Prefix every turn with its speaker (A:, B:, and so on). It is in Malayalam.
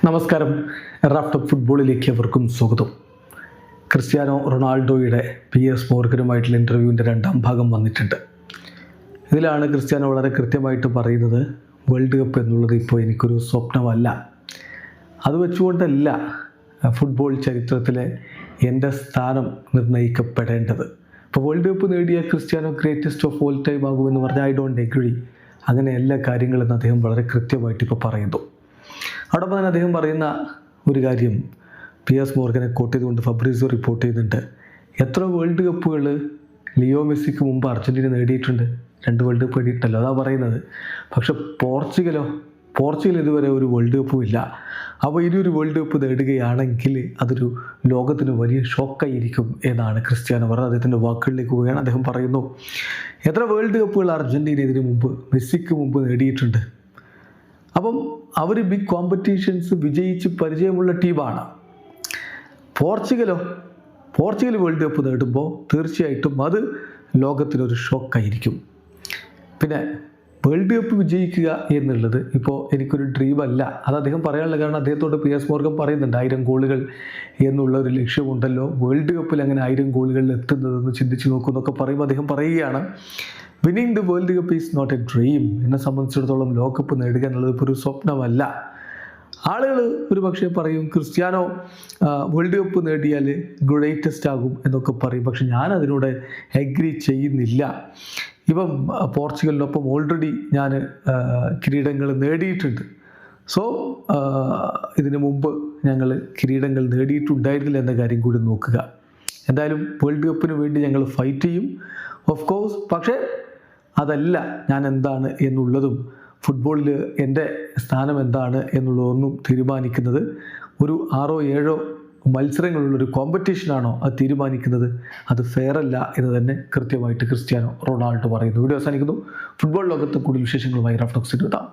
A: നമസ്കാരം. റാഫ്റ്റ് ഫുട്ബോളിലേക്ക് അവർക്കും സ്വാഗതം. ക്രിസ്ത്യാനോ റൊണാൾഡോയുടെ PS മോർഗനുമായിട്ടുള്ള ഇൻ്റർവ്യൂവിൻ്റെ രണ്ടാം ഭാഗം വന്നിട്ടുണ്ട്. ഇതിലാണ് ക്രിസ്ത്യാനോ വളരെ കൃത്യമായിട്ട് പറയുന്നത്, വേൾഡ് കപ്പ് എന്നുള്ളത് ഇപ്പോൾ എനിക്കൊരു സ്വപ്നമല്ല. അത് വെച്ചുകൊണ്ടല്ല ഫുട്ബോൾ ചരിത്രത്തിലെ എൻ്റെ സ്ഥാനം നിർണ്ണയിക്കപ്പെടേണ്ടത്. ഇപ്പോൾ വേൾഡ് കപ്പ് നേടിയ Cristiano greatest of all time ആകുമെന്ന് പറഞ്ഞാൽ ഐ ഡോണ്ട് എഗ്രി. അങ്ങനെ എല്ലാ കാര്യങ്ങളെന്ന് അദ്ദേഹം വളരെ കൃത്യമായിട്ട് ഇപ്പോൾ പറയുന്നു. അതോടൊപ്പം തന്നെ അദ്ദേഹം പറയുന്ന ഒരു കാര്യം PS മോർഗനെ കോട്ട് ചെയ്തുകൊണ്ട് ഫബ്രീസോ റിപ്പോർട്ട് ചെയ്യുന്നുണ്ട്. എത്ര വേൾഡ് കപ്പുകൾ ലിയോ മെസ്സിക്ക് മുമ്പ് അർജൻറ്റീന നേടിയിട്ടുണ്ട്? 2 വേൾഡ് കപ്പ് നേടിയിട്ടല്ലോ, അതാ പറയുന്നത്. പക്ഷെ പോർച്ചുഗൽ ഇതുവരെ ഒരു വേൾഡ് കപ്പും ഇല്ല. അപ്പോൾ ഇനിയൊരു വേൾഡ് കപ്പ് നേടുകയാണെങ്കിൽ അതൊരു ലോകത്തിന് വലിയ ഷോക്കായിരിക്കും എന്നാണ് ക്രിസ്ത്യാനോ പറഞ്ഞത്. അദ്ദേഹത്തിൻ്റെ വാക്കുകളിലേക്ക് പോവുകയാണ്. അദ്ദേഹം പറയുന്നു, എത്ര വേൾഡ് കപ്പുകൾ അർജൻറ്റീന ഇതിന് മുമ്പ് മെസ്സിക്ക് മുമ്പ് നേടിയിട്ടുണ്ട്. അപ്പം അവർ ബിഗ് കോമ്പറ്റീഷൻസ് വിജയിച്ച് പരിചയമുള്ള ടീമാണ്. പോർച്ചുഗൽ വേൾഡ് കപ്പ് നേടുമ്പോൾ തീർച്ചയായിട്ടും അത് ലോകത്തിനൊരു ഷോക്കായിരിക്കും. പിന്നെ വേൾഡ് കപ്പ് വിജയിക്കുക എന്നുള്ളത് ഇപ്പോൾ എനിക്കൊരു ഡ്രീമല്ല. അത് അദ്ദേഹം പറയാനുള്ള കാരണം അദ്ദേഹത്തോട് PS മോർഗൻ പറയുന്നുണ്ട്, 1000 ഗോളുകൾ എന്നുള്ള ഒരു ലക്ഷ്യമുണ്ടല്ലോ, വേൾഡ് കപ്പിൽ അങ്ങനെ 1000 ഗോളുകളിൽ എത്തുന്നതെന്ന് ചിന്തിച്ച് നോക്കുമെന്നൊക്കെ പറയുമ്പോൾ അദ്ദേഹം പറയുകയാണ്, winning the world cup is not a dream. എന്നെ സംബന്ധിച്ചിടത്തോളം ലോകകപ്പ് നേടുക എന്നുള്ളത് ഇപ്പോൾ ഒരു സ്വപ്നമല്ല. ആളുകൾ ഒരു പക്ഷേ പറയും ക്രിസ്ത്യാനോ വേൾഡ് കപ്പ് നേടിയാൽ ഗ്രേറ്റസ്റ്റ് ആകും എന്നൊക്കെ പറയും. പക്ഷെ ഞാൻ അതിനോട് എഗ്രി ചെയ്യുന്നില്ല. ഇപ്പം പോർച്ചുഗലിനൊപ്പം ഓൾറെഡി ഞാൻ കിരീടങ്ങൾ നേടിയിട്ടുണ്ട്. സോ ഇതിനു മുമ്പ് ഞങ്ങൾ കിരീടങ്ങൾ നേടിയിട്ടുണ്ടായിരുന്നില്ല എന്ന കാര്യം കൂടി നോക്കുക. എന്തായാലും വേൾഡ് കപ്പിന് വേണ്ടി ഞങ്ങൾ ഫൈറ്റ് ചെയ്യും ഓഫ് കോഴ്സ്. പക്ഷേ അതല്ല ഞാൻ എന്താണ് എന്നുള്ളതും ഫുട്ബോളിൽ എൻ്റെ സ്ഥാനം എന്താണ് എന്നുള്ളതൊന്നും തീരുമാനിക്കുന്നത് ഒരു 6-7 മത്സരങ്ങളുള്ളൊരു കോമ്പറ്റീഷനാണോ അത് തീരുമാനിക്കുന്നത്. അത് ഫെയർ അല്ല എന്ന് തന്നെ കൃത്യമായിട്ട് ക്രിസ്ത്യാനോ റൊണാൾഡോ പറയുന്നു. വീഡിയോ അവസാനിക്കുന്നു. ഫുട്ബോൾ ലോകത്ത് കൂടുതൽ വിശേഷങ്ങളുമായി റാഫ്റ്റ് ടോക്സിൽ എത്താം.